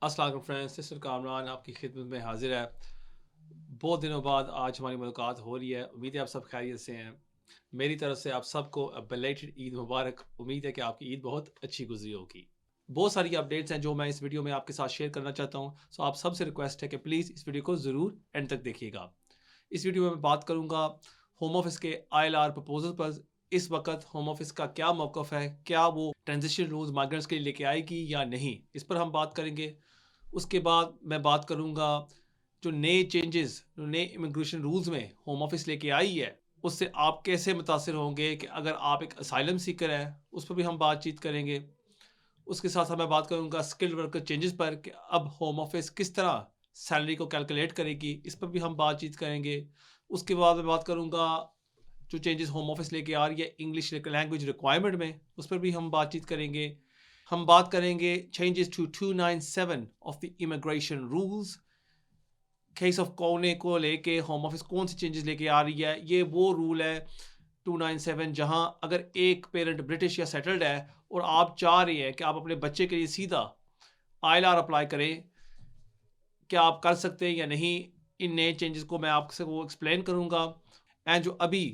अस्सलाम वालेकुम friends, sister Kamran आपकी खिदमत में हाजिर है। बहुत दिनों बाद आज हमारी मुलाकात हो रही है। उम्मीद है आप सब खैरियत से हैं। मेरी तरफ से आप सबको बेलेटेड ईद मुबारक। उम्मीद है कि आपकी ईद बहुत अच्छी गुजरी होगी। बहुत सारी अपडेट्स हैं जो मैं इस वीडियो में आपके साथ शेयर करना चाहता हूँ। सो आप सबसे रिक्वेस्ट है कि प्लीज़ इस वीडियो को ज़रूर एंड तक देखिएगा। इस वीडियो में मैं बात करूँगा होम ऑफिस के ILR प्रपोजल पर। इस वक्त होम ऑफिस का क्या मौक़िफ़ है, क्या वो ट्रांजिशन रूल्स माइग्रेंट्स के लिए लेके आएगी या नहीं, इस पर हम बात करेंगे। उसके बाद मैं बात करूँगा जो नए चेंजेस, जो नए इमिग्रेशन रूल्स में होम ऑफिस लेके आई है, उससे आप कैसे मुतासिर होंगे कि अगर आप एक असाइलम सीकर हैं, उस पर भी हम बातचीत करेंगे। उसके साथ-साथ मैं बात करूँगा स्किल्ड वर्कर चेंजेस पर कि अब होम ऑफिस किस तरह सैलरी को कैलकुलेट करेगी, इस पर भी हम बातचीत करेंगे। उसके बाद मैं बात करूँगा जो चेंजेस होम ऑफिस लेके आ रही है इंग्लिश लैंग्वेज रिक्वायरमेंट में, उस पर भी हम बातचीत करेंगे। हम बात करेंगे changes to 297 of the immigration rules. Case of कोने को लेके होम ऑफिस कौन से चेंजेस लेके आ रही है। ये वो रूल है 297 जहां अगर एक पेरेंट ब्रिटिश या सेटल्ड है और आप चाह रहे हैं कि आप अपने बच्चे के लिए सीधा ILR अप्लाई करें, क्या आप कर सकते हैं या नहीं। इन नए चेंजेस को मैं आपसे वो एक्सप्लेन करूंगा। एंड जो अभी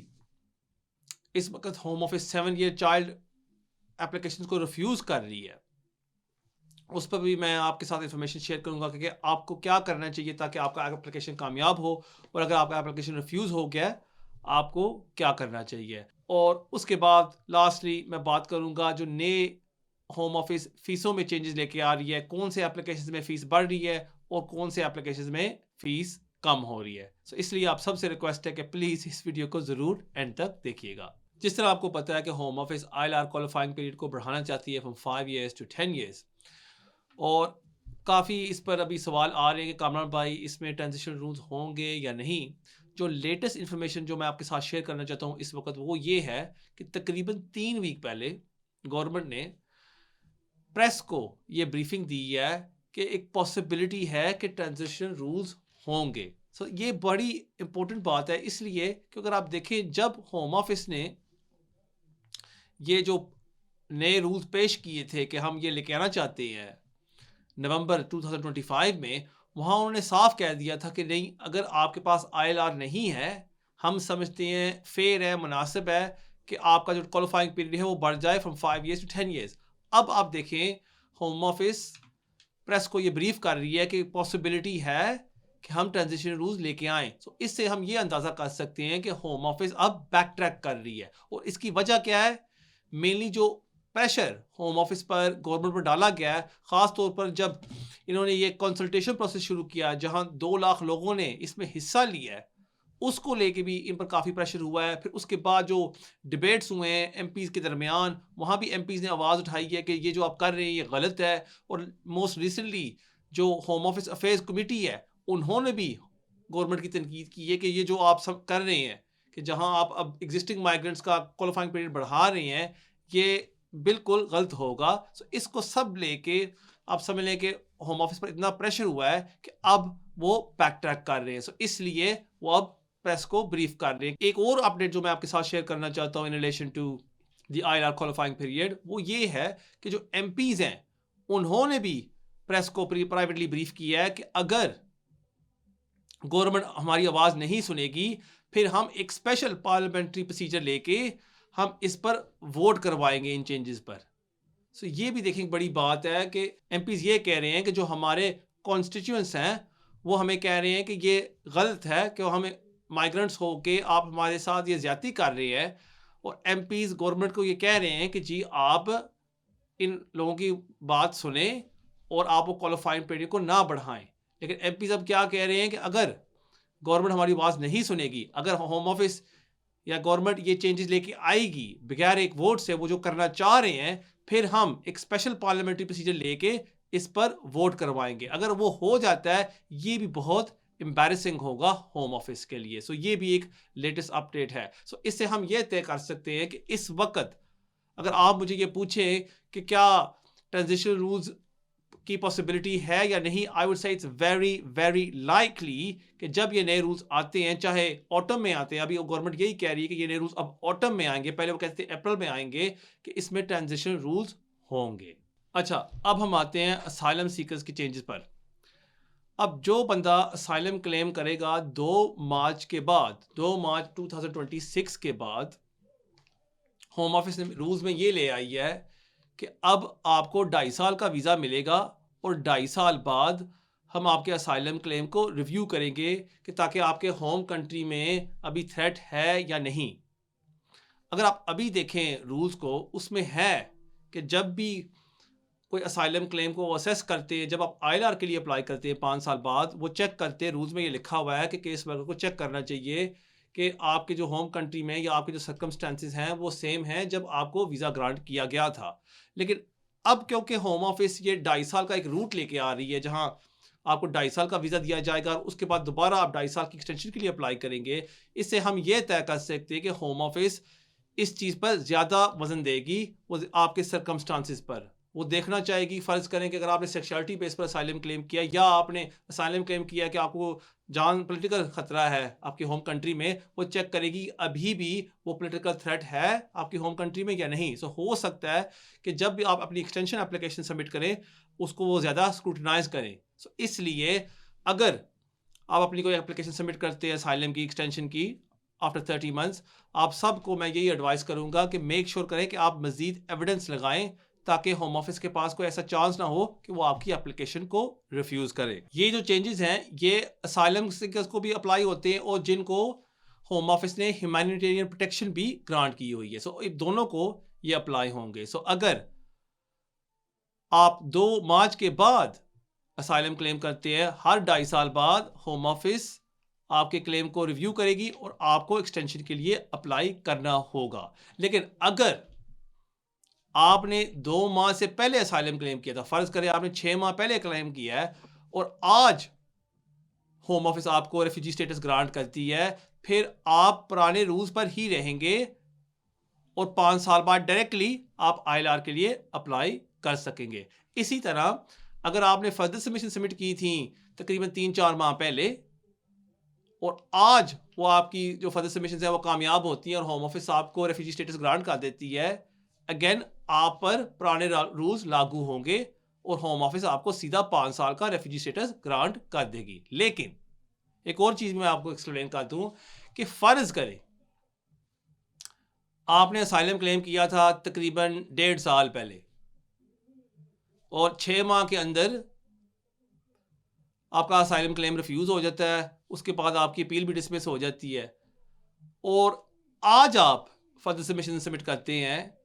इस वक्त home office 7 year child application को रिफ्यूज़ कर रही है, उस पर भी मैं आपके साथ इन्फॉर्मेशन शेयर करूंगा कि आपको क्या करना चाहिए ताकि आपका एप्लीकेशन कामयाब हो, और अगर आपका एप्लीकेशन रिफ्यूज़ हो गया है, आपको क्या करना चाहिए। और उसके बाद लास्टली मैं बात करूंगा जो नए होम ऑफिस फीसों में चेंजेस लेके आ रही है, कौन से एप्लीकेशन में फ़ीस बढ़ रही है और कौन से एप्लीकेशन में फ़ीस कम हो रही है। सो इसलिए आप सबसे रिक्वेस्ट है कि प्लीज़ इस वीडियो को ज़रूर एंड तक देखिएगा। जिस तरह आपको पता है कि home office ILR qualifying period को बढ़ाना चाहती है फ्रॉम 5 years to 10 years, और काफ़ी इस पर अभी सवाल आ रहे हैं कि कामरान भाई इसमें ट्रांजिशन रूल्स होंगे या नहीं। जो लेटेस्ट इन्फॉर्मेशन जो मैं आपके साथ शेयर करना चाहता हूँ इस वक्त वो ये है कि तकरीबन 3 वीक पहले गवर्नमेंट ने प्रेस को ये ब्रीफिंग दी है कि एक पॉसिबिलिटी है कि ट्रांजिशन रूल्स होंगे। सो ये बड़ी इंपॉर्टेंट बात है, इसलिए कि अगर आप देखें जब होम ऑफिस ने ये जो नए रूल्स पेश किए थे कि हम ये लेके आना चाहते हैं नवंबर 2025 में, वहाँ उन्होंने साफ कह दिया था कि नहीं, अगर आपके पास ILR नहीं है, हम समझते हैं फेयर है, मुनासिब है कि आपका जो क्वालिफाइंग पीरियड है वो बढ़ जाए फ्रॉम 5 years to 10 years। अब आप देखें होम ऑफिस प्रेस को ये ब्रीफ कर रही है कि पॉसिबिलिटी है कि हम ट्रांजिशन रूल्स लेके आएँ। सो इससे हम ये अंदाज़ा कर सकते हैं कि होम ऑफिस अब बैक ट्रैक कर रही है, और इसकी वजह क्या है। मेनली जो प्रेशर होम ऑफिस पर गवर्नमेंट पर डाला गया है, ख़ास तौर पर जब इन्होंने ये कंसल्टेशन प्रोसेस शुरू किया जहां 2 लाख लोगों ने इसमें हिस्सा लिया है, उसको लेके भी इन पर काफ़ी प्रेशर हुआ है। फिर उसके बाद जो डिबेट्स हुए हैं एमपीज़ के दरमियान, वहाँ भी एमपीज़ ने आवाज़ उठाई है कि ये जो आप कर रहे हैं ये गलत है। और मोस्ट रिसेंटली जो होम ऑफिस अफेयर्स कमेटी है, उन्होंने भी गवर्नमेंट की तनकीद की है कि ये जो आप सब कर रहे हैं कि जहां आप अब एग्जिस्टिंग माइग्रेंट्स का क्वालिफाइंग पीरियड बढ़ा रहे हैं, ये बिल्कुल गलत होगा। सो इसको सब लेके आप समझ लें कि होम ऑफिस पर इतना प्रेशर हुआ है कि अब वो बैक ट्रैक कर रहे हैं। सो इसलिए वो अब प्रेस को ब्रीफ कर रहे हैं। एक और अपडेट जो मैं आपके साथ शेयर करना चाहता हूँ in relation to the ILR qualifying period, वो ये है कि जो एमपीज हैं उन्होंने भी प्रेस को प्राइवेटली ब्रीफ किया है कि अगर गवर्नमेंट हमारी आवाज़ नहीं सुनेगी, फिर हम एक स्पेशल पार्लियामेंट्री प्रोसीजर लेके हम इस पर वोट करवाएंगे इन चेंजेस पर। सो ये भी देखिए बड़ी बात है कि एमपीज ये कह रहे हैं कि जो हमारे कॉन्स्टिट्यूएंट्स हैं वो हमें कह रहे हैं कि ये गलत है कि हमें माइग्रेंट्स हो के आप हमारे साथ ये ज्यादती कर रहे हैं। और एमपीज गवर्नमेंट को ये कह रहे हैं कि जी आप इन लोगों की बात सुने और आप वो क्वालिफाइंग पीरियड को ना बढ़ाएं। लेकिन एमपीज अब क्या कह रहे हैं कि अगर गवर्नमेंट हमारी आवाज़ नहीं सुनेगी, अगर होम ऑफिस या गवर्नमेंट ये चेंजेस लेके आएगी बगैर एक वोट से, वो जो करना चाह रहे हैं, फिर हम एक स्पेशल पार्लियामेंट्री प्रोसीजर लेके इस पर वोट करवाएंगे। अगर वो हो जाता है, ये भी बहुत एम्बैरेसिंग होगा होम ऑफिस के लिए। सो ये भी एक लेटेस्ट अपडेट है। सो इससे हम ये तय कर सकते हैं कि इस वक्त अगर आप मुझे ये पूछें कि क्या ट्रांजिशन रूल्स की पॉसिबिलिटी है या नहीं, I would say it's very very likely कि जब ये नए रूल्स आते हैं, चाहे ऑटम में आते हैं, अभी गवर्नमेंट यही कह रही है कि ये नए रूल्स अब ऑटम में आएंगे, पहले वो कहते थे अप्रैल में आएंगे, कि इसमें ट्रांजिशन रूल्स होंगे। अच्छा, अब हम आते हैं असाइलम सीकर्स के चेंजेस पर। अब जो बंदा असाइलम क्लेम करेगा 2 मार्च के बाद, 2 मार्च 2026 के बाद, होम ऑफिस ने रूल्स में ये ले आई है कि अब आपको 2.5 साल का वीज़ा मिलेगा और 2.5 साल बाद हम आपके असाइलम क्लेम को रिव्यू करेंगे कि ताकि आपके होम कंट्री में अभी थ्रेट है या नहीं। अगर आप अभी देखें रूल्स को, उसमें है कि जब भी कोई असाइलम क्लेम को असेस करते हैं, जब आप आईएलआर के लिए अप्लाई करते हैं 5 साल बाद, वो चेक करते हैं, रूल्स में ये लिखा हुआ है कि केस वर्कर को चेक करना चाहिए कि आपके जो होम कंट्री में या आपके जो सर्कमस्टेंसेस हैं वो सेम हैं जब आपको वीज़ा ग्रांट किया गया था। लेकिन अब क्योंकि होम ऑफिस ये 2.5 साल का एक रूट लेके आ रही है जहां आपको 2.5 साल का वीज़ा दिया जाएगा और उसके बाद दोबारा आप 2.5 साल की एक्सटेंशन के लिए अप्लाई करेंगे, इससे हम ये तय कर सकते हैं कि होम ऑफिस इस चीज़ पर ज़्यादा वज़न देगी, वो आपके सर्कमस्टांसिस पर। वो देखना चाहेगी, फ़र्ज़ करें कि अगर आपने सेक्सुअलिटी बेस पर असाइलम क्लेम किया या आपने असाइलम क्लेम किया कि आपको जान पॉलिटिकल ख़तरा है आपकी होम कंट्री में, वो चेक करेगी अभी भी वो पॉलिटिकल थ्रेट है आपकी होम कंट्री में या नहीं। सो हो सकता है कि जब भी आप अपनी एक्सटेंशन एप्लीकेशन सबमिट करें, उसको वो ज़्यादा स्क्रूटनाइज़ करें। सो इसलिए अगर आप अपनी कोई एप्लीकेशन सबमिट करते हैं असाइलम की एक्सटेंशन की आफ्टर 30 मंथ्स, आप सबको मैं यही एडवाइस करूंगा कि मेक श्योर करें कि आप मजीद एविडेंस लगाएं ताकि होम ऑफिस के पास कोई ऐसा चांस ना हो कि वो आपकी एप्लीकेशन को रिफ्यूज करे। ये जो चेंजेस हैं ये असाइलम सीकर्स को भी अप्लाई होते हैं और जिनको होम ऑफिस ने ह्यूमैनिटेरियन प्रोटेक्शन भी ग्रांट की हुई है। सो दोनों को ये अप्लाई होंगे। सो अगर आप 2 मार्च के बाद असाइलम क्लेम करते हैं, हर 2.5 साल बाद होम ऑफिस आपके क्लेम को रिव्यू करेगी और आपको एक्सटेंशन के लिए अप्लाई करना होगा। लेकिन अगर आपने 2 माह से पहले असाइलम क्लेम किया था, फर्ज करें आपने 6 माह पहले क्लेम किया है और आज होम ऑफिस आपको रेफ्यूजी स्टेटस ग्रांट करती है, फिर आप पुराने रूल्स पर ही रहेंगे और 5 साल बाद डायरेक्टली आप आईएलआर के लिए अप्लाई कर सकेंगे। इसी तरह अगर आपने फर्दर सबमिशन सबमिट की थी तकरीबन 3-4 माह पहले और आज वो आपकी जो फर्दर सबमिशन है वो कामयाब होती है और होम ऑफिस आपको रेफ्यूजी स्टेटस ग्रांट कर देती है, अगेन आप पर पुराने रूल्स लागू होंगे और होम ऑफिस आपको सीधा 5 साल का रेफ्यूजी स्टेटस ग्रांट कर देगी। लेकिन एक और चीज मैं आपको एक्सप्लेन कर दूं कि फर्ज करें आपने असाइलम क्लेम किया था तकरीबन 1.5 साल पहले और 6 माह के अंदर आपका असाइलम क्लेम रिफ्यूज हो जाता है, उसके बाद आपकी अपील भी डिसमिस हो जाती है और आज आप फर्दर सबमिशन सबमिट करते हैं,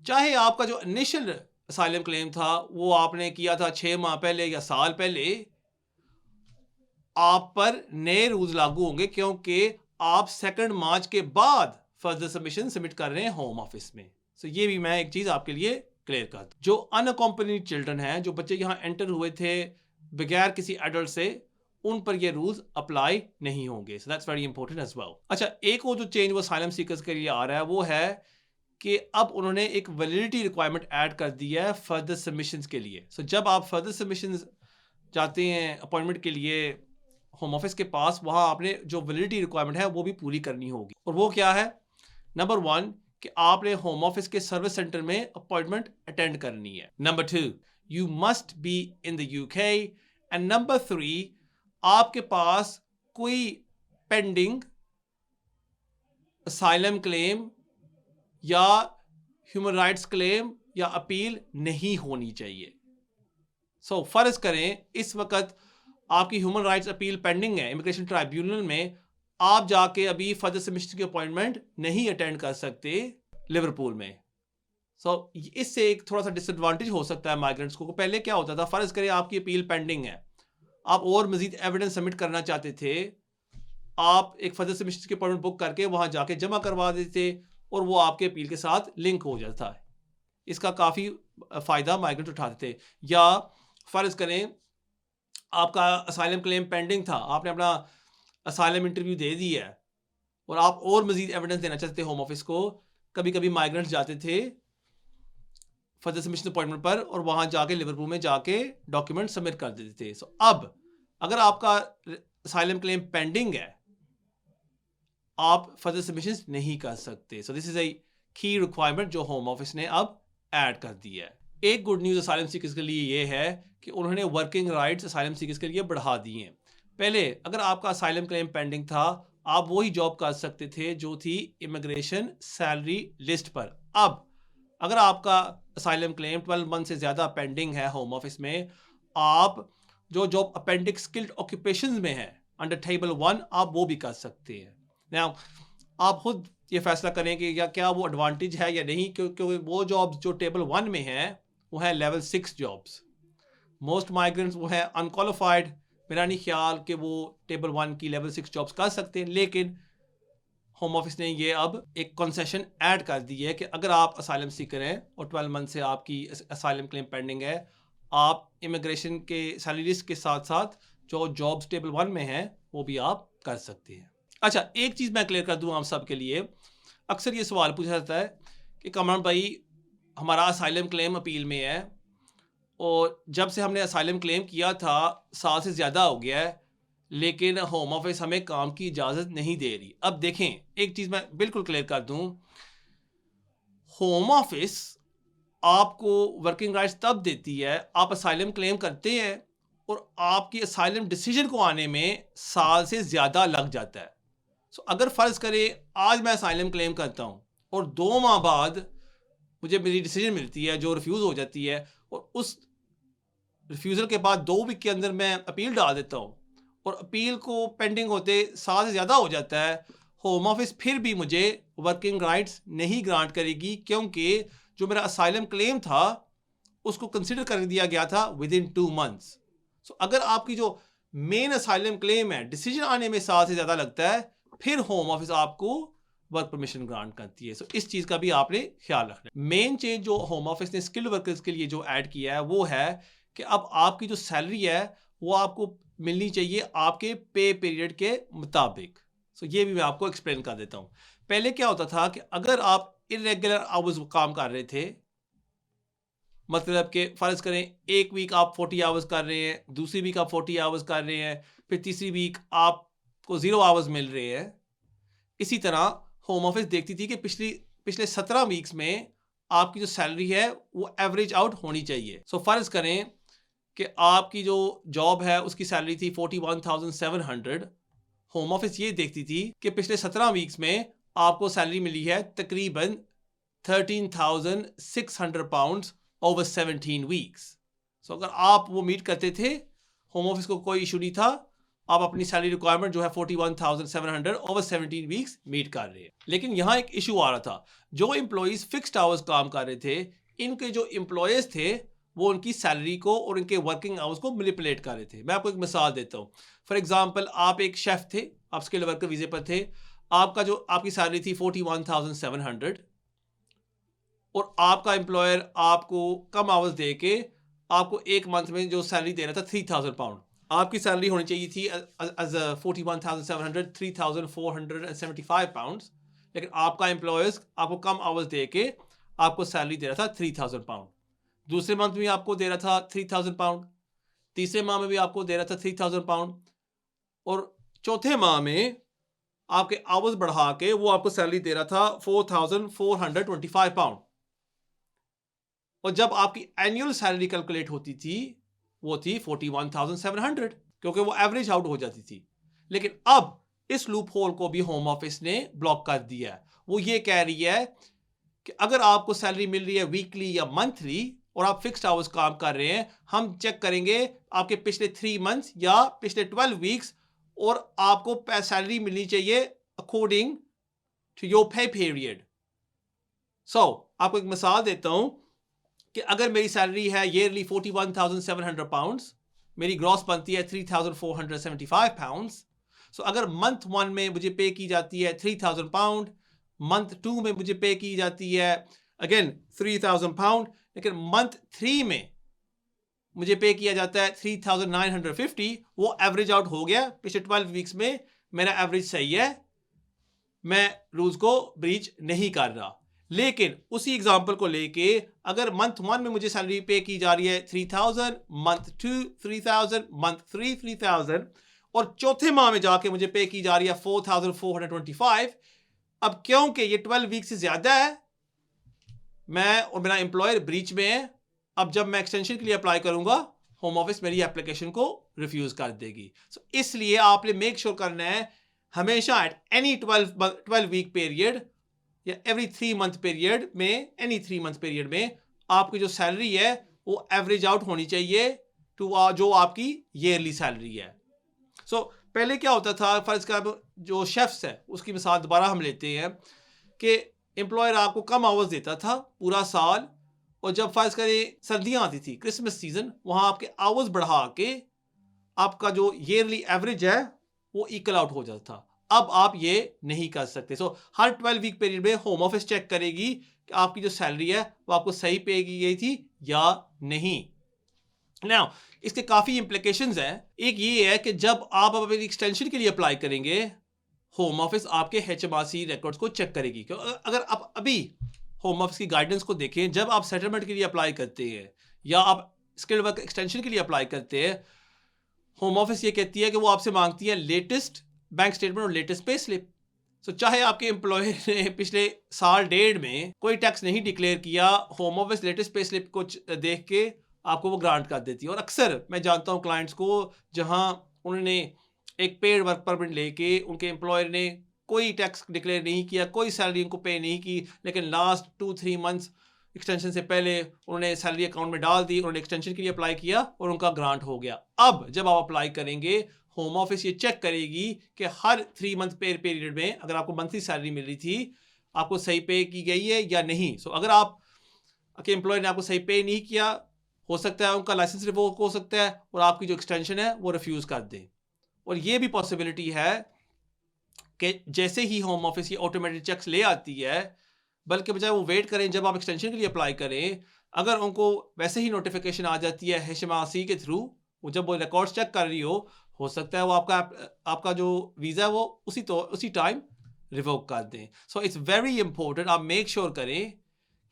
चाहे आपका जो इनिशियल असाइलम क्लेम था वो आपने किया था 6 माह पहले या साल पहले, आप पर नए रूल्स लागू होंगे क्योंकि आप 2 मार्च के बाद फर्दर सबमिशन सबमिट कर रहे हैं होम ऑफिस में। सो ये भी मैं एक चीज आपके लिए क्लियर कर दूं। जो अनअकम्पनीड चिल्ड्रन हैं, जो बच्चे यहाँ एंटर हुए थे बगैर किसी एडल्ट से, उन पर ये रूल्स अप्लाई नहीं होंगे। So that's very important as well. अच्छा, एक और जो चेंज वो असाइलम सीकर्स के लिए आ रहा है वो है कि अब उन्होंने एक वैलिडिटी रिक्वायरमेंट ऐड कर दी है फर्दर सबमिशंस के लिए। सो जब आप फर्दर सबमिशंस जाते हैं अपॉइंटमेंट के लिए होम ऑफिस के पास, वहां आपने जो वैलिडिटी रिक्वायरमेंट है वो भी पूरी करनी होगी। और वो क्या है? नंबर 1 कि आपने होम ऑफिस के सर्विस सेंटर में अपॉइंटमेंट अटेंड करनी है। Number 2 you must be in the UK and number 3 आपके पास कोई पेंडिंग असाइलम क्लेम या ह्यूमन राइट्स क्लेम या अपील नहीं होनी चाहिए। सो फर्ज करें इस वक्त आपकी ह्यूमन राइट्स अपील पेंडिंग है इमिग्रेशन ट्राइब्यूनल में, आप जाके अभी फर्दर सेमेस्टर की अपॉइंटमेंट नहीं अटेंड कर सकते लिवरपूल में। सो इससे एक थोड़ा सा डिसएडवांटेज हो सकता है माइग्रेंट्स को। पहले क्या होता था, फर्ज करें आपकी अपील पेंडिंग है, आप और मजीद एविडेंस सबमिट करना चाहते थे, आप एक फर्दर सेमेस्टर की अपॉइंटमेंट बुक करके वहां जाके जमा करवा देते और वो आपके अपील के साथ लिंक हो जाता है। इसका काफ़ी फ़ायदा माइग्रेंट उठाते थे। या फ़र्ज़ करें आपका असाइलम क्लेम पेंडिंग था, आपने अपना असाइलम इंटरव्यू दे दिया है और आप और मज़ीद एविडेंस देना चाहते थे होम ऑफिस को। कभी कभी माइग्रेंट्स जाते थे फर्दर सबमिशन अपॉइंटमेंट पर और वहाँ जाके लिवरपूल में जाके डॉक्यूमेंट सबमिट कर देते थे। सो अब अगर आपका असाइलम क्लेम पेंडिंग है, आप फर्दर सबमिशन नहीं कर सकते। सो दिस इज़ ए की रिक्वायरमेंट जो होम ऑफिस ने अब ऐड कर दी है। एक गुड न्यूज़ असाइलम सीकर्स के लिए ये है कि उन्होंने वर्किंग राइट्स असाइलम सीकर्स के लिए बढ़ा दिए हैं। पहले अगर आपका असाइलम क्लेम पेंडिंग था, आप वही जॉब कर सकते थे जो थी इमिग्रेशन सैलरी लिस्ट पर। अब अगर आपका असाइलम क्लेम 12 मंथ से ज़्यादा पेंडिंग है होम ऑफिस में, आप जो जॉब अपेंडिक्स स्किल्ड ऑक्यूपेशंस में है अंडर टेबल 1, आप वो भी कर सकते हैं। नाउ आप खुद ये फैसला करें कि या क्या वो एडवांटेज है या नहीं, क्योंकि वो जॉब्स जो टेबल 1 में हैं वो है लेवल 6 जॉब्स। मोस्ट माइग्रेंट्स वो है अनक्वालिफाइड, मेरा नहीं ख्याल कि वो टेबल 1 की लेवल 6 जॉब्स कर सकते हैं। लेकिन होम ऑफिस ने ये अब एक कंसेशन ऐड कर दी है कि अगर आप असाइलम सीकर हैं और 12 मंथ से आपकी असाइलम क्लेम पेंडिंग है, आप इमिग्रेशन के सैलरी लिस्ट के साथ साथ जो जॉब्स टेबल 1 में हैं वो भी आप कर सकते हैं। अच्छा, एक चीज़ मैं क्लियर कर दूं आप सब के लिए। अक्सर ये सवाल पूछा जाता है कि कमरान भाई, हमारा असाइलम क्लेम अपील में है और जब से हमने असाइलम क्लेम किया था साल से ज़्यादा हो गया है, लेकिन होम ऑफिस हमें काम की इजाज़त नहीं दे रही। अब देखें, एक चीज़ मैं बिल्कुल क्लियर कर दूं, होम ऑफिस आपको वर्किंग राइट्स तब देती है, आप असाइलम क्लेम करते हैं और आपकी असाइलम डिसीजन को आने में साल से ज़्यादा लग जाता है। सो अगर फ़र्ज़ करें आज मैं असाइलम क्लेम करता हूँ और 2 माह बाद मुझे मेरी डिसीजन मिलती है जो रिफ्यूज़ हो जाती है, और उस रिफ्यूज़ल के बाद 2 वीक के अंदर मैं अपील डाल देता हूँ और अपील को पेंडिंग होते साल से ज़्यादा हो जाता है, होम ऑफिस फिर भी मुझे वर्किंग राइट्स नहीं ग्रांट करेगी, क्योंकि जो मेरा असाइलम क्लेम था उसको कंसिडर कर दिया गया था विद इन 2 मंथ्स। सो अगर आपकी जो मेन असाइलम क्लेम है डिसीजन आने में साल से ज़्यादा लगता है, फिर होम ऑफिस आपको वर्क परमिशन ग्रांट करती है। सो इस चीज़ का भी आपने ख्याल रखना है। मेन चेंज जो होम ऑफिस ने स्किल्ड वर्कर्स के लिए जो ऐड किया है वो है कि अब आपकी जो सैलरी है वो आपको मिलनी चाहिए आपके पे पीरियड के मुताबिक। सो ये भी मैं आपको एक्सप्लेन कर देता हूँ। पहले क्या होता था कि अगर आप इरेगुलर आवर्स काम कर रहे थे, मतलब कि फ़र्ज़ करें एक वीक आप 40 आवर्स कर रहे हैं, दूसरी वीक आप 40 आवर्स कर रहे हैं, फिर तीसरी वीक आपको 0 आवर्स मिल रहे हैं। इसी तरह होम ऑफिस देखती थी कि पिछले 17 वीक्स में आपकी जो सैलरी है वो एवरेज आउट होनी चाहिए। सो फ़र्ज़ करें कि आपकी जो जॉब है उसकी सैलरी थी 41,700। होम ऑफिस ये देखती थी कि पिछले 17 वीक्स में आपको सैलरी मिली है तकरीबन 13,600 पाउंड्स ओवर 17 वीक्स। सो अगर आप वो मीट करते थे, होम ऑफिस को कोई इशू नहीं था, आप अपनी सैलरी रिक्वायरमेंट जो है 41,700 ओवर 17 वीक्स मीट कर रहे हैं। लेकिन यहाँ एक इशू आ रहा था, जो एम्प्लॉयज़ फिक्स्ड आवर्स काम कर रहे थे, इनके जो एम्प्लॉयज़ थे वो उनकी सैलरी को और इनके वर्किंग आवर्स को मैनिपुलेट कर रहे थे। मैं आपको एक मिसाल देता हूँ। फॉर एग्जांपल, आप एक शेफ़ थे, आप स्किल्ड वर्कर वीज़े पर थे, आपकी सैलरी थी 41,700 और आपका एम्प्लॉयर आपको कम आवर्स दे के आपको एक मंथ में जो सैलरी दे रहा था 3,000 पाउंड। आपकी सैलरी होनी चाहिए थी एज 41,700 3,475 पाउंड्स, लेकिन आपका एम्प्लॉयर्स आपको कम आवर्स दे के आपको सैलरी दे रहा था 3,000 पाउंड। दूसरे मंथ में आपको दे रहा था 3,000 पाउंड, तीसरे माह में भी आपको दे रहा था 3,000 पाउंड, और चौथे माह में आपके आवर्स बढ़ा के वो आपको सैलरी दे रहा था 4,425 पाउंड। और जब आपकी एनुअल सैलरी कैलकुलेट होती थी वो थी 41,700, क्योंकि वो एवरेज आउट हो जाती थी। लेकिन अब इस लूप होल को भी होम ऑफिस ने ब्लॉक कर दिया है। वो ये कह रही है कि अगर आपको सैलरी मिल रही है वीकली या मंथली और आप फिक्स्ड आवर्स काम कर रहे हैं, हम चेक करेंगे आपके पिछले 3 मंथ्स या पिछले 12 वीक्स और आपको सैलरी मिलनी चाहिए according to your pay period. So आपको एक मिसाल देता हूं कि अगर मेरी सैलरी है ईयरली 41,700 पाउंड्स, मेरी ग्रॉस बनती है 3,475 पाउंड्स। सो अगर मंथ 1 में मुझे पे की जाती है 3,000 पाउंड, मंथ 2 में मुझे पे की जाती है अगेन 3,000 पाउंड, लेकिन मंथ 3 में मुझे पे किया जाता है 3,950, वो एवरेज आउट हो गया। पिछले 12 वीक्स में मेरा एवरेज सही है, मैं रूल्स को ब्रीच नहीं कर रहा। लेकिन उसी एग्जांपल को लेके अगर मंथ 1 में मुझे सैलरी पे की जा रही है 3,000, मंथ 2 3,000, मंथ 3 3,000, और चौथे माह में जाके मुझे पे की जा रही है 4,425, अब क्योंकि ये 12 वीक से ज्यादा है, मैं और मेरा एम्प्लॉयर ब्रीच में है, अब जब मैं एक्सटेंशन के लिए अप्लाई करूंगा होम ऑफिस मेरी एप्लीकेशन को रिफ्यूज कर देगी। इसलिए आपने मेक श्योर करना है हमेशा एट एनी 12 वीक पीरियड या एवरी 3 मंथ पीरियड में, एनी 3 मंथ पीरियड में आपकी जो सैलरी है वो एवरेज आउट होनी चाहिए टू जो आपकी ईयरली सैलरी है। पहले क्या होता था, फर्ज का जो शेफ्स है उसकी मिसाल दोबारा हम लेते हैं कि एम्प्लॉयर आपको कम आवर्स देता था पूरा साल, और जब फर्ज करें सर्दियां आती थी, क्रिसमस सीजन, वहां आपके आवर्स बढ़ा के आपका जो ईयरली एवरेज है वो इक्वल आउट हो जाता था। अब आप ये नहीं कर सकते। हर 12 वीक पीरियड में होम ऑफिस चेक करेगी कि आपकी जो सैलरी है वो आपको सही पे की गई थी या नहीं। नाउ इसके काफी इंप्लीकेशंस हैं। एक ये है कि जब आप अपनी एक्सटेंशन के लिए अप्लाई करेंगे, होम ऑफिस आपके HMRC रिकॉर्ड्स को चेक करेगी। अगर आप अभी होम ऑफिस की गाइडेंस को देखें, जब आप सेटलमेंट के लिए अप्लाई करते हैं या आप स्किल्ड वर्क एक्सटेंशन के लिए अप्लाई करते हैं, होम ऑफिस ये कहती है कि वो आपसे मांगती है लेटेस्ट बैंक स्टेटमेंट और लेटेस्ट पे स्लिप। चाहे आपके एम्प्लॉयर ने पिछले साल डेढ़ में कोई टैक्स नहीं डिक्लेयर किया, home office latest pay slip को देख के आपको वो ग्रांट कर देती है। और अक्सर मैं जानता हूँ क्लाइंट्स को जहाँ उन्होंने एक पेड वर्क परमिट लेके उनके एम्प्लॉयर ने कोई टैक्स डिक्लेयर नहीं किया, कोई सैलरी उनको पे नहीं की, लेकिन लास्ट 2-3 मंथ्स एक्सटेंशन से पहले उन्होंने सैलरी अकाउंट में डाल दी, उन्होंने एक्सटेंशन के लिए अप्लाई किया और उनका ग्रांट हो गया। अब जब आप अप्लाई करेंगे, होम ऑफिस ये चेक करेगी कि हर 3 मंथ पे पीरियड में अगर आपको मंथली सैलरी मिल रही थी, आपको सही पे की गई है या नहीं। अगर आप आपके एम्प्लॉयर ने आपको सही पे नहीं किया, हो सकता है उनका लाइसेंस रिवोक हो सकता है और आपकी जो एक्सटेंशन है वो रिफ्यूज कर दें। और ये भी पॉसिबिलिटी है कि जैसे ही होम ऑफिस ये ऑटोमेटिक चेक्स ले आती है, बल्कि बजाय वो वेट करें जब आप एक्सटेंशन के लिए अप्लाई करें, अगर उनको वैसे ही नोटिफिकेशन आ जाती है HMRC के थ्रू, जब वो रिकॉर्ड्स चेक कर रही हो सकता है वो आपका जो वीज़ा है वो उसी टाइम रिवोक कर दें। इट्स वेरी इंपॉर्टेंट आप मेक श्योर करें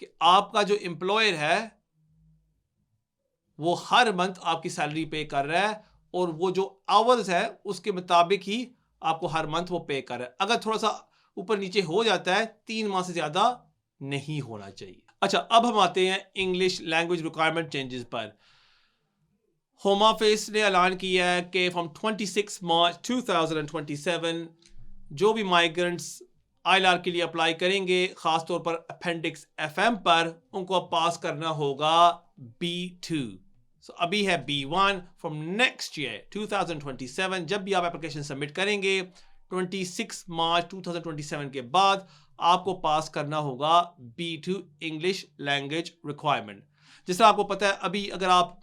कि आपका जो एम्प्लॉयर है वो हर मंथ आपकी सैलरी पे कर रहा है और वो जो आवर्स है उसके मुताबिक ही आपको हर मंथ वो पे कर रहा है। अगर थोड़ा सा ऊपर नीचे हो जाता है, 3 माह से ज्यादा नहीं होना चाहिए। अच्छा, अब हम आते हैं इंग्लिश लैंग्वेज रिक्वायरमेंट चेंजेस पर। होम ऑफिस ने ऐलान किया है कि फ्रॉम 26 मार्च 2027 जो भी माइग्रेंट्स ILR के लिए अप्लाई करेंगे, खासतौर पर अपेंडिक्स FM पर, उनको अब पास करना होगा B2। अभी है B1। फ्रॉम नेक्स्ट ईयर 2027 जब भी आप एप्लीकेशन सबमिट करेंगे, 26 मार्च 2027 के बाद आपको पास करना होगा B2 इंग्लिश लैंग्वेज रिक्वायरमेंट। जिस तरह आपको पता है, अभी अगर आप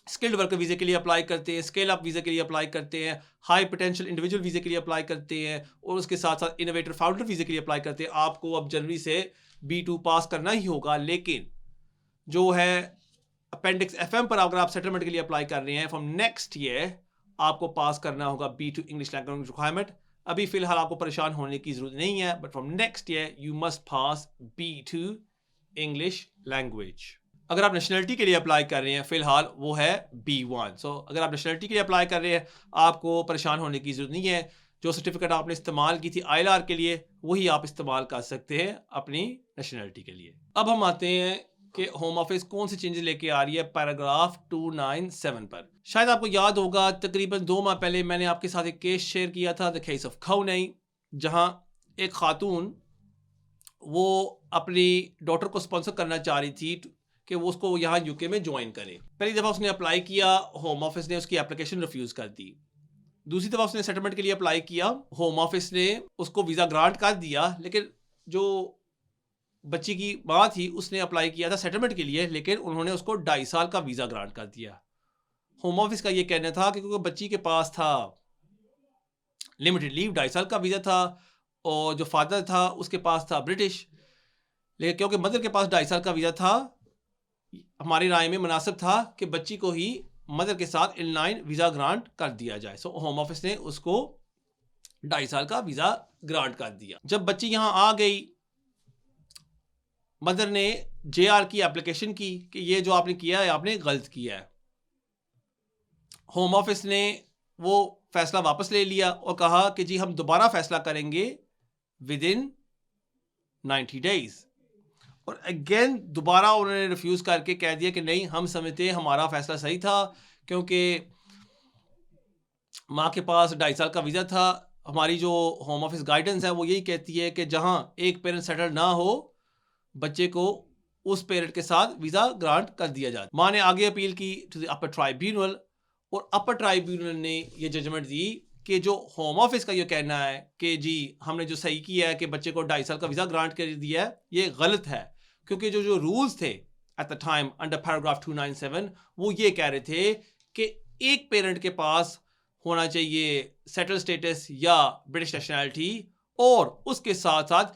स्किल्ड वर्कर वीज़े के लिए अप्लाई करते हैं, स्केल अप वीज़े के लिए अप्लाई करते हैं, हाई पोटेंशियल इंडिविजुअल वीज़े के लिए अप्लाई करते हैं और उसके साथ साथ इनोवेटर फाउंडर वीज़े के लिए अप्लाई करते हैं, आपको अब जनवरी से B2 पास करना ही होगा। लेकिन जो है अपेंडिक्स FM पर अगर आप सेटलमेंट के लिए अप्लाई कर रहे हैं, फ्रॉम नेक्स्ट ईयर आपको पास करना होगा B2 इंग्लिश लैंग्वेज रिक्वायरमेंट। अभी फिलहाल आपको परेशान होने की जरूरत नहीं है, but from next year you must pass B2 English language. अगर आप नेशनलिटी के लिए अप्लाई कर रहे हैं, फिलहाल वो है B1। अगर आप नेशनलिटी के लिए अप्लाई कर रहे हैं, आपको परेशान होने की जरूरत नहीं है। जो सर्टिफिकेट आपने इस्तेमाल की थी ILR के लिए, वही आप इस्तेमाल कर सकते हैं अपनी नेशनलिटी के लिए। अब हम आते हैं कि होम ऑफिस कौन से चेंजेस लेके आ रही है पैराग्राफ 297 पर। शायद आपको याद होगा, तकरीबन 2 माह पहले मैंने आपके साथ एक केस शेयर किया था, द केस ऑफ खौनई, जहां एक खातून वो अपनी डॉटर को स्पॉन्सर करना चाह रही थी कि वो उसको यहाँ UK में ज्वाइन करे। पहली दफ़ा उसने अप्लाई किया, होम ऑफिस ने उसकी एप्लीकेशन रिफ्यूज़ कर दी। दूसरी दफ़ा उसने सेटलमेंट के लिए अप्लाई किया, होम ऑफिस ने उसको वीज़ा ग्रांट कर दिया। लेकिन जो बच्ची की माँ थी उसने अप्लाई किया था सेटलमेंट के लिए, लेकिन उन्होंने उसको 2.5 साल का वीज़ा ग्रांट कर दिया। होम ऑफिस का ये कहना था कि क्योंकि बच्ची के पास था लिमिटेड लीव, 2.5 साल का वीज़ा था, और जो फादर था उसके पास था ब्रिटिश, लेकिन क्योंकि मदर के पास 2.5 साल का वीज़ा था, हमारी राय में मुनासिब था कि बच्ची को ही मदर के साथ इनलाइन वीज़ा ग्रांट कर दिया जाए। होम ऑफिस ने उसको 2.5 साल का वीज़ा ग्रांट कर दिया। जब बच्ची यहाँ आ गई, मदर ने JR की एप्लीकेशन की कि ये जो आपने किया है आपने गलत किया है। होम ऑफिस ने वो फैसला वापस ले लिया और कहा कि जी हम दोबारा फैसला करेंगे विद इन 90 डेज। और अगेन दोबारा उन्होंने रिफ्यूज़ करके कह दिया कि नहीं, हम समझते हैं हमारा फैसला सही था, क्योंकि माँ के पास 2.5 साल का वीज़ा था। हमारी जो होम ऑफिस गाइडेंस है वो यही कहती है कि जहाँ एक पेरेंट सेटल ना हो, बच्चे को उस पेरेंट के साथ वीज़ा ग्रांट कर दिया जाए। माँ ने आगे अपील की टू द अपर ट्राइब्यूनल, और अपर ट्राइब्यूनल ने ये जजमेंट दी कि जो होम ऑफिस का ये कहना है कि जी हमने जो सही किया है कि बच्चे को 2.5 साल का वीज़ा ग्रांट कर दिया है, ये गलत है। क्योंकि जो रूल्स थे at the time under paragraph 297 वो ये कह रहे थे कि एक पेरेंट के पास होना चाहिए सेटल स्टेटस या ब्रिटिश नेशनैलिटी, और उसके साथ साथ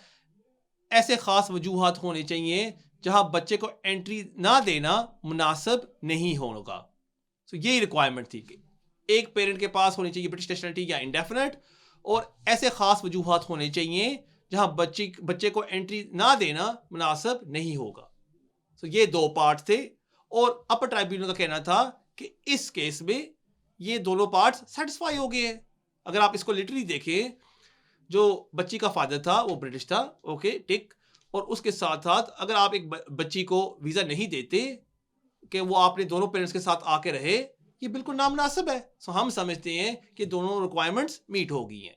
ऐसे खास वजूहात होने चाहिए जहां बच्चे को एंट्री ना देना मुनासिब नहीं होगा। सो यही रिक्वायरमेंट थी कि एक पेरेंट के पास होनी चाहिए ब्रिटिश नेशनैलिटी या इंडेफिनेट, और ऐसे खास वजूहात होने चाहिए जहां बच्चे को एंट्री ना देना मुनासिब नहीं होगा। सो ये दो पार्ट थे, और अपर ट्राइब्यूनल का कहना था कि इस केस में ये दोनों पार्ट्स सेटिस्फाई हो गए हैं। अगर आप इसको लिटरली देखें, जो बच्ची का फादर था वो ब्रिटिश था, ओके टिक, और उसके साथ साथ अगर आप एक बच्ची को वीज़ा नहीं देते कि वो आपने दोनों पेरेंट्स के साथ आके रहे, ये बिल्कुल नामुनासिब है। सो हम समझते हैं कि दोनों रिक्वायरमेंट्स मीट हो गई हैं।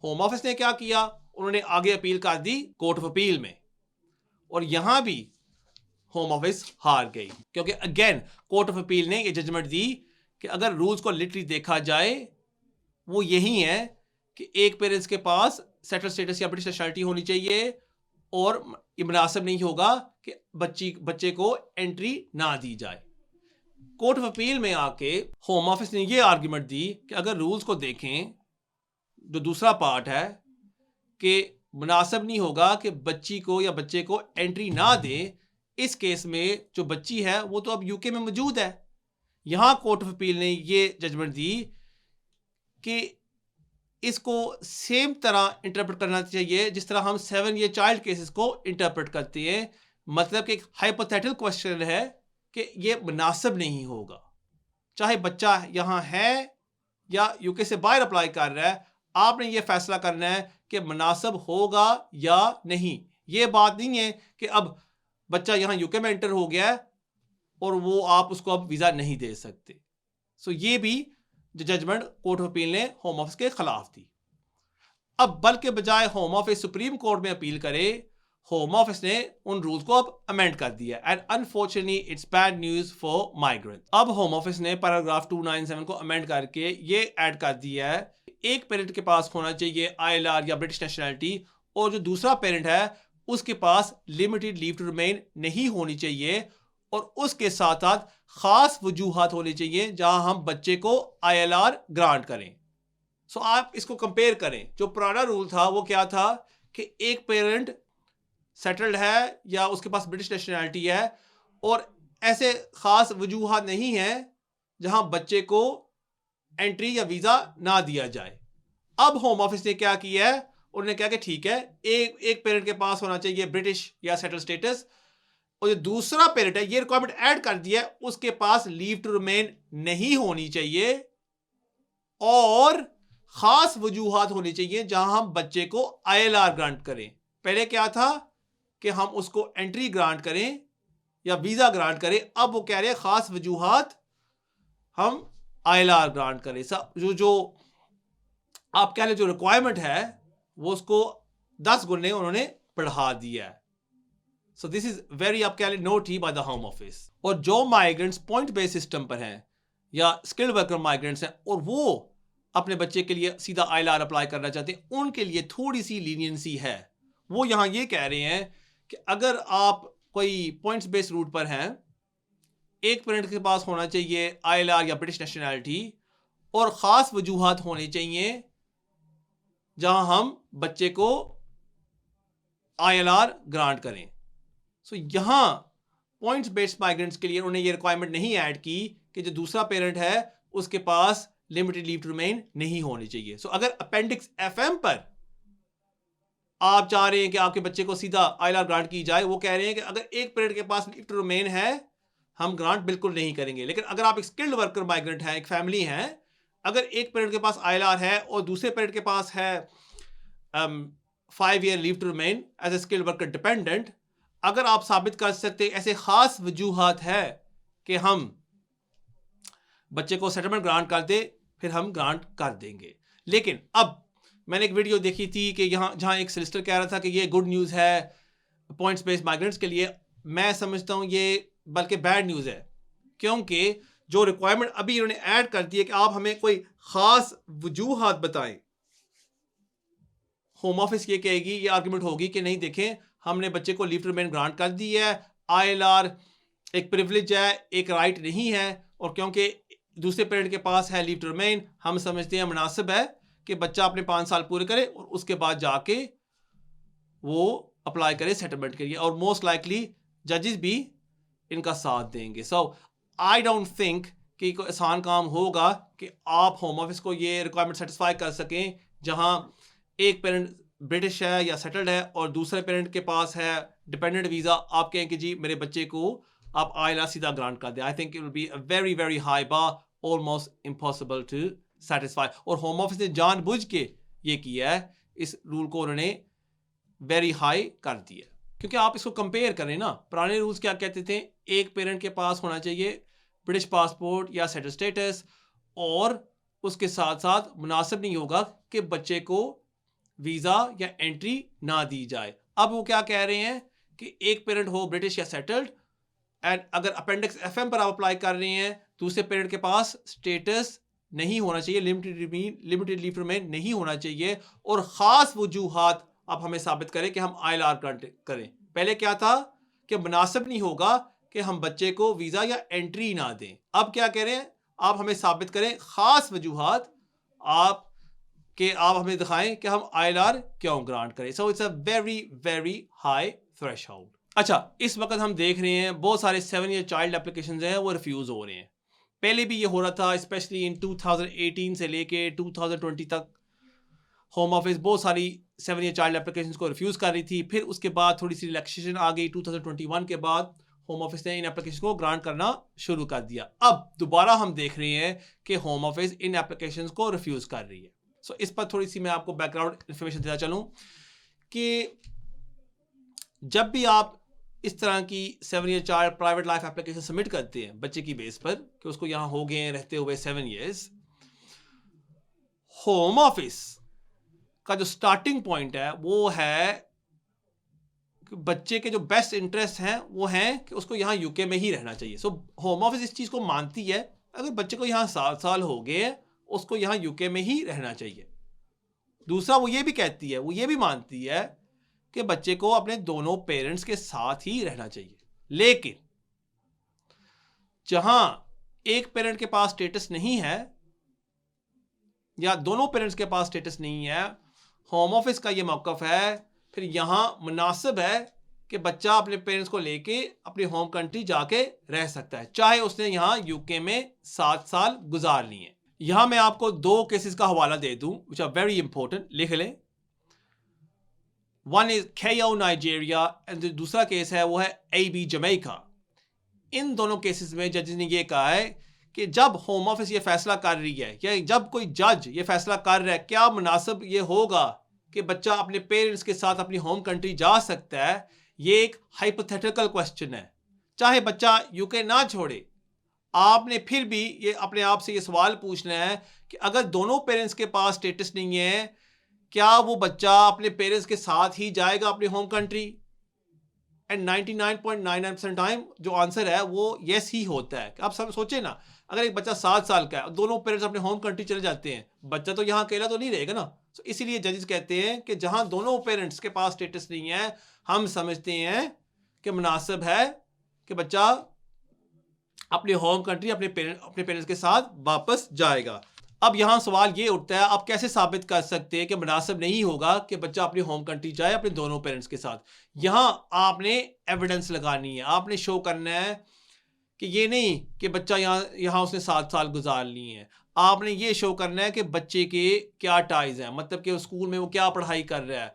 होम ऑफिस ने क्या किया, उन्होंने आगे अपील कर दी कोर्ट ऑफ अपील में, और यहां भी होम ऑफिस हार गई, क्योंकि अगेन कोर्ट ऑफ अपील ने ये जजमेंट दी कि अगर रूल्स को लिटरली देखा जाए वो यही है कि एक पेरेंट्स के पास सेटल स्टेटस या ब्रिटिश नेशनैलिटी होनी चाहिए, और ये मुनासिब नहीं होगा कि बच्चे को एंट्री ना दी जाए। कोर्ट ऑफ अपील में आके होम ऑफिस ने ये आर्ग्यूमेंट दी कि अगर रूल्स को देखें, जो दूसरा पार्ट है कि मुनासिब नहीं होगा कि बच्ची को या बच्चे को एंट्री ना दे, इस केस में जो बच्ची है वो तो अब यूके में मौजूद है। यहां कोर्ट ऑफ अपील ने ये जजमेंट दी कि इसको सेम तरह इंटरप्रेट करना चाहिए जिस तरह हम 7 ईयर चाइल्ड केसेस को इंटरप्रेट करते हैं। मतलब कि एक हाइपोथेटिकल क्वेश्चन है कि ये मुनासिब नहीं होगा, चाहे बच्चा यहाँ है या यूके से बाहर अप्लाई कर रहा है, आपने ये फैसला करना है कि मुनासिब होगा या नहीं। ये बात नहीं है कि अब बच्चा यहाँ यूके में एंटर हो गया है और वो आप उसको अब वीज़ा नहीं दे सकते। सो ये भी जो जजमेंट कोर्ट ऑफ अपील ने होम ऑफिस के खिलाफ थी। अब बल्कि बजाय होम ऑफिस सुप्रीम कोर्ट में अपील करे, होम ऑफिस ने उन रूल्स को अब अमेंड कर दिया, and unfortunately it's bad news for migrant. अब होम ऑफिस ने पैराग्राफ 297 को अमेंड करके ये ऐड कर दिया है, एक पेरेंट के पास होना चाहिए ILR या ब्रिटिश नेशनैलिटी, और जो दूसरा पेरेंट है उसके पास लिमिटेड लीव टू रिमेन नहीं होनी चाहिए, और उसके साथ साथ खास वजूहात होने चाहिए जहां हम बच्चे को ILR ग्रांट करें। सो आप इसको कंपेयर करें, जो पुराना रूल था वो क्या था कि एक पेरेंट सेटल्ड है या उसके पास ब्रिटिश नेशनैलिटी है और ऐसे खास वजूहात नहीं है जहां बच्चे को एंट्री या वीजा ना दिया जाए। अब होम ऑफिस ने क्या किया है, उन्होंने कहा कि ठीक है, एक पेरेंट के पास होना चाहिए ब्रिटिश या सेटल स्टेटस, और जो दूसरा पेरेंट है ये रिक्वायरमेंट ऐड कर दिया है, उसके पास लीव टू रिमेन नहीं होनी चाहिए और खास वजूहात होनी चाहिए जहां हम बच्चे को ILR ग्रांट करें। पहले क्या था कि हम उसको एंट्री ग्रांट करें या वीजा ग्रांट करें, अब वो कह रहे हैं खास वजूहात हम ILR ग्रांट करें। जो आप कह रहे जो रिक्वायरमेंट है वो उसको 10 गुने उन्होंने बढ़ा दिया है। सो दिस इज वेरी आप कह रहे note he by the home office. और जो माइग्रेंट्स पॉइंट बेस्ड सिस्टम पर हैं या स्किल्ड वर्कर माइग्रेंट्स हैं और वो अपने बच्चे के लिए सीधा ILR अप्लाई करना चाहते हैं, उनके लिए थोड़ी सी लीनियंसी है। वो यहाँ ये कह रहे हैं कि अगर आप कोई पॉइंट्स बेस्ड रूट पर हैं, एक पेरेंट के पास होना चाहिए ILR या ब्रिटिश नेशनैलिटी और ख़ास वजूहात होने चाहिए जहां हम बच्चे को ILR ग्रांट करें। सो यहाँ पॉइंट्स बेस्ड माइग्रेंट्स के लिए उन्होंने ये रिक्वायरमेंट नहीं ऐड की कि जो दूसरा पेरेंट है उसके पास लिमिटेड लीव टू रिमेन नहीं होनी चाहिए। सो अगर अपेंडिक्स FM पर आप चाह रहे हैं कि आपके बच्चे को सीधा ILR ग्रांट की जाए, वो कह रहे हैं कि अगर एक पेरेंट के पास लीव टू रिमेन है हम ग्रांट बिल्कुल नहीं करेंगे। लेकिन अगर आप एक स्किल्ड वर्कर माइग्रेंट हैं, एक फैमिली है, अगर एक पेरेंट के पास ILR है और दूसरे पेरेंट के पास है 5 year leave to remain as a skilled worker dependent, अगर आप साबित कर सकते ऐसे खास वजूहात है कि हम बच्चे को सेटलमेंट ग्रांट कर दे, फिर हम ग्रांट कर देंगे। लेकिन अब मैंने एक वीडियो देखी थी कि जहां एक सॉलिसिटर कह रहा था कि ये गुड न्यूज़ है पॉइंट्स बेस्ड माइग्रेंट्स के लिए। मैं समझता हूं ये बल्कि बैड न्यूज़ है, क्योंकि जो रिक्वायरमेंट अभी इन्होंने ऐड कर दी है कि आप हमें कोई खास वजूहात बताएं, होम ऑफिस ये कहेगी, ये आर्गुमेंट होगी कि नहीं देखें हमने बच्चे को लीव टू रिमेन ग्रांट कर दी है, ILR एक प्रिविलेज है, एक राइट नहीं है, और क्योंकि दूसरे पेरेंट के पास है लीव टू रिमेन, हम समझते हैं मुनासिब है कि बच्चा अपने 5 साल पूरे करे और उसके बाद जाके वो अप्लाई करे सेटलमेंट के लिए, और मोस्ट लाइकली जजेस भी इनका साथ देंगे। सो आई डोंट थिंक कि कोई आसान काम होगा कि आप होम ऑफिस को ये रिक्वायरमेंट सेटिस्फाई कर सकें जहां एक पेरेंट ब्रिटिश है या सेटल्ड है और दूसरे पेरेंट के पास है डिपेंडेंट वीज़ा, आप कहें कि जी मेरे बच्चे को आप ILR सीधा ग्रांट कर दें। I think it will be a very very high bar, almost impossible to satisfy. और होम ऑफिस ने जानबूझ के ये किया है, इस रूल को उन्होंने वेरी हाई कर दिया, क्योंकि आप इसको कंपेयर करें ना, पुराने रूल्स क्या कहते थे, एक पेरेंट के पास होना चाहिए ब्रिटिश पासपोर्ट या सेटल स्टेटस, और उसके साथ साथ मुनासिब नहीं होगा कि बच्चे को वीज़ा या एंट्री ना दी जाए। अब वो क्या कह रहे हैं कि एक पेरेंट हो ब्रिटिश या सेटल्ड, एंड अगर अपेंडिक्स FM पर आप अप्लाई कर रहे हैं, दूसरे पेरेंट के पास स्टेटस नहीं होना चाहिए, लिमिटेड लीव टू रिमेन नहीं होना चाहिए, और ख़ास वजूहात आप हमें साबित करें कि हम ILR करें। पहले क्या था कि मुनासिब नहीं होगा कि हम बच्चे को वीज़ा या एंट्री ना दें। अब क्या कह रहे हैं, आप हमें साबित करें ख़ास वजूहात, आप हमें दिखाएं कि हम ILR क्यों ग्रांट करें। So it's a very very high threshold. अच्छा, इस वक्त हम देख रहे हैं बहुत सारे 7 ईयर चाइल्ड एप्लीकेशंस हैं वो रिफ्यूज़ हो रहे हैं। पहले भी ये हो रहा था, स्पेशली इन 2018 से लेके 2020 तक होम ऑफिस बहुत सारी 7 ईयर चाइल्ड एप्लीकेशंस को रिफ्यूज़ कर रही थी। फिर उसके बाद थोड़ी सी रिलैक्सेशन आ गई 2021 के बाद, होम ऑफिस ने इन एप्लीकेशन को ग्रांट करना शुरू कर दिया। अब दोबारा हम देख रहे हैं कि होम ऑफिस इन एप्लीकेशन को रिफ्यूज़ कर रही है। सो इस पर थोड़ी सी मैं आपको बैकग्राउंड इंफॉर्मेशन देना चलूँ कि जब भी आप इस तरह की 7 year child private life application submit करते हैं बच्चे की बेस पर कि उसको यहाँ हो गए रहते हुए 7 ईयर्स, होम ऑफिस का जो स्टार्टिंग पॉइंट है वो है कि बच्चे के जो बेस्ट इंटरेस्ट हैं वो हैं कि उसको यहाँ UK में ही रहना चाहिए। सो होम ऑफिस इस चीज़ को मानती है, अगर बच्चे को यहाँ 7 साल हो गए उसको यहाँ UK में ही रहना चाहिए। दूसरा वो ये भी कहती है, वो ये भी मानती है कि बच्चे को अपने दोनों पेरेंट्स के साथ ही रहना चाहिए। लेकिन जहां एक पेरेंट के पास स्टेटस नहीं है या दोनों पेरेंट्स के पास स्टेटस नहीं है, होम ऑफिस का ये मौक़िफ़ है, फिर यहां मुनासिब है कि बच्चा अपने पेरेंट्स को लेके अपनी होम कंट्री जाके रह सकता है, चाहे उसने यहां UK में 7 साल गुजार लिए। यहां मैं आपको 2 केसेस का हवाला दे दूं विच आर वेरी इंपॉर्टेंट, लिख लें। One is KO Nigeria and दूसरा केस है वो है AB जमैका। इन दोनों केसेस में जजेस ने ये कहा है कि जब होम ऑफिस ये फैसला कर रही है या जब कोई जज ये फैसला कर रहा है क्या मुनासिब ये होगा कि बच्चा अपने पेरेंट्स के साथ अपनी होम कंट्री जा सकता है, ये एक हाइपोथेटिकल क्वेश्चन है। चाहे बच्चा UK ना छोड़े, आपने फिर भी ये अपने आप से ये सवाल पूछना है कि अगर दोनों पेरेंट्स के पास स्टेटस नहीं है, क्या वो बच्चा अपने पेरेंट्स के साथ ही जाएगा अपनी होम कंट्री? एंड 99.99% टाइम जो आंसर है वो यस ही होता है। आप सब सोचें ना, अगर एक बच्चा 7 साल का है और दोनों पेरेंट्स अपने होम कंट्री चले जाते हैं, बच्चा तो यहाँ अकेला तो नहीं रहेगा ना। तो इसीलिए जजेस कहते हैं कि जहाँ दोनों पेरेंट्स के पास स्टेटस नहीं है, हम समझते हैं कि मुनासिब है कि बच्चा अपने होम कंट्री अपने पेरेंट्स के साथ वापस जाएगा। अब यहाँ सवाल ये उठता है, आप कैसे साबित कर सकते हैं कि मुनासिब नहीं होगा कि बच्चा अपनी होम कंट्री जाए अपने दोनों पेरेंट्स के साथ? यहाँ आपने एविडेंस लगानी है, आपने शो करना है कि ये नहीं कि बच्चा यहाँ उसने 7 साल गुजार लिए हैं। आपने ये शो करना है कि बच्चे के क्या टाइज हैं, मतलब कि स्कूल में वो क्या पढ़ाई कर रहा है,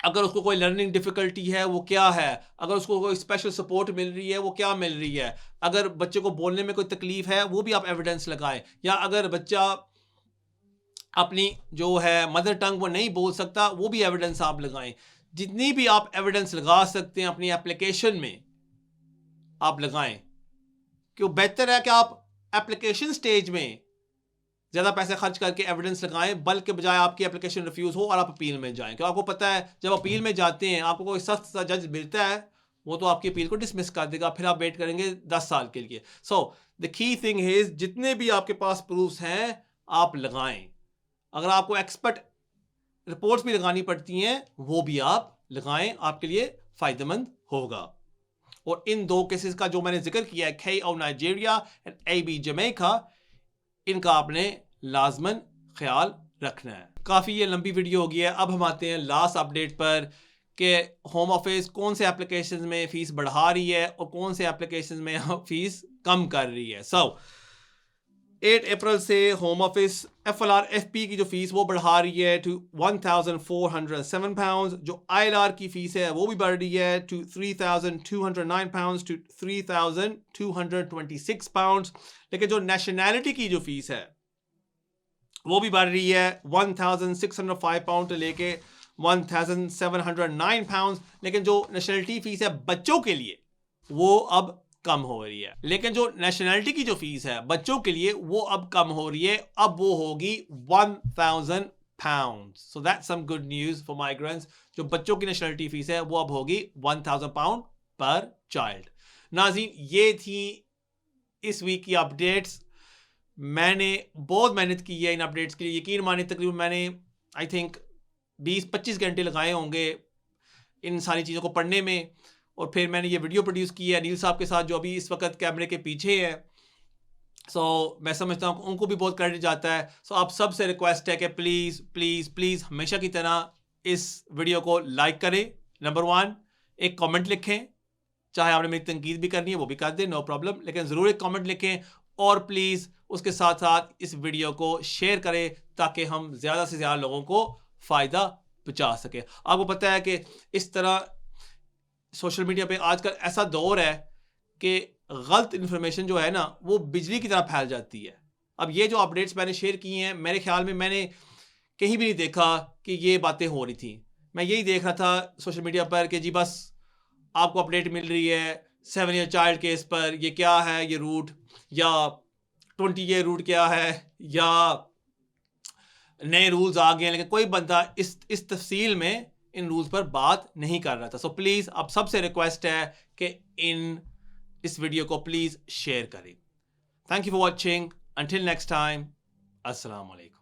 अगर उसको कोई लर्निंग डिफ़िकल्टी है वो क्या है, अगर उसको कोई स्पेशल सपोर्ट मिल रही है वो क्या मिल रही है, अगर बच्चे को बोलने में कोई तकलीफ है वो भी आप एविडेंस लगाएं, या अगर बच्चा अपनी जो है मदर टंग वो नहीं बोल सकता वो भी एविडेंस आप लगाएं। जितनी भी आप एविडेंस लगा सकते हैं अपनी एप्लीकेशन में आप लगाएं, क्यों बेहतर है कि आप एप्लीकेशन स्टेज में ज़्यादा पैसे खर्च करके एविडेंस लगाएं, बल्कि बजाय आपकी एप्लीकेशन रिफ्यूज़ हो और आप अपील में जाएं। क्योंकि आपको पता है जब अपील में जाते हैं आपको कोई सख्त सा जज मिलता है, वो तो आपकी अपील को डिसमिस कर देगा, फिर आप वेट करेंगे 10 साल के लिए। So the key thing is जितने भी आपके पास प्रूफ्स हैं आप लगाएं। अगर आपको एक्सपर्ट रिपोर्ट्स भी लगानी पड़ती हैं वो भी आप लगाएं, आपके लिए फ़ायदेमंद होगा। और इन दो केसेस का जो मैंने जिक्र किया है, KO Nigeria and AB Jamaica, इनका आपने लाजमन ख्याल रखना है। काफ़ी ये लंबी वीडियो हो गई है। अब हम आते हैं लास्ट अपडेट पर कि होम ऑफिस कौन से एप्लीकेशन में फ़ीस बढ़ा रही है और कौन से एप्लीकेशन में फ़ीस कम कर रही है। 8 अप्रैल से होम ऑफिस FLR-FP की जो फीस वो बढ़ा रही है टू £1,407। जो ILR की फीस है वो भी बढ़ रही है टू £3,209 टू £3,226। लेकिन जो नेशनैलिटी की जो फीस है वो भी बढ़ रही है £1,605 से लेके £1,709। लेकिन जो नेशनैलिटी फीस है बच्चों के लिए वो अब कम हो रही है। लेकिन जो नेशनैलिटी की जो फीस है बच्चों के लिए वो अब कम हो रही है, अब वो होगी £1,000। So that's some good news for migrants. जो बच्चों की नेशनैलिटी फीस है वो अब होगी £1,000 पर चाइल्ड। नाज़रीन, ये थी इस वीक की अपडेट्स। मैंने बहुत मेहनत की है इन अपडेट्स के लिए। यकीन माने तकरीबन मैंने आई थिंक 20-25 घंटे लगाए होंगे इन सारी चीज़ों को पढ़ने में, और फिर मैंने ये वीडियो प्रोड्यूस की है अनिल साहब के साथ जो अभी इस वक्त कैमरे के पीछे है। मैं समझता हूँ उनको भी बहुत क्रेडिट जाता है। आप सबसे रिक्वेस्ट है कि प्लीज़ प्लीज़ प्लीज़ हमेशा की तरह इस वीडियो को लाइक करें, नंबर 1, एक कमेंट लिखें, चाहे आपने मेरी तनकीद भी करनी है वो भी कर दें, नो प्रॉब्लम, लेकिन ज़रूर एक कमेंट लिखें, और प्लीज़ उसके साथ साथ इस वीडियो को शेयर करें ताकि हम ज़्यादा से ज़्यादा लोगों को फ़ायदा पहुँचा सकें। आपको पता है कि इस तरह सोशल मीडिया पे आजकल ऐसा दौर है कि गलत इन्फॉर्मेशन जो है ना वो बिजली की तरह फैल जाती है। अब ये जो अपडेट्स मैंने शेयर की हैं, मेरे ख्याल में मैंने कहीं भी नहीं देखा कि ये बातें हो रही थी। मैं यही देख रहा था सोशल मीडिया पर कि जी बस आपको अपडेट मिल रही है 7 ईयर चाइल्ड केस पर, ये क्या है ये रूट, या 20 ईयर रूट क्या है, या नए रूल्स आ गए हैं, लेकिन कोई बंदा इस तफसील में इन रूल्स पर बात नहीं कर रहा था। सो प्लीज़ अब सबसे रिक्वेस्ट है कि इस वीडियो को प्लीज़ शेयर करें। Thank you for watching, until next time, अस्सलाम वालेकुम।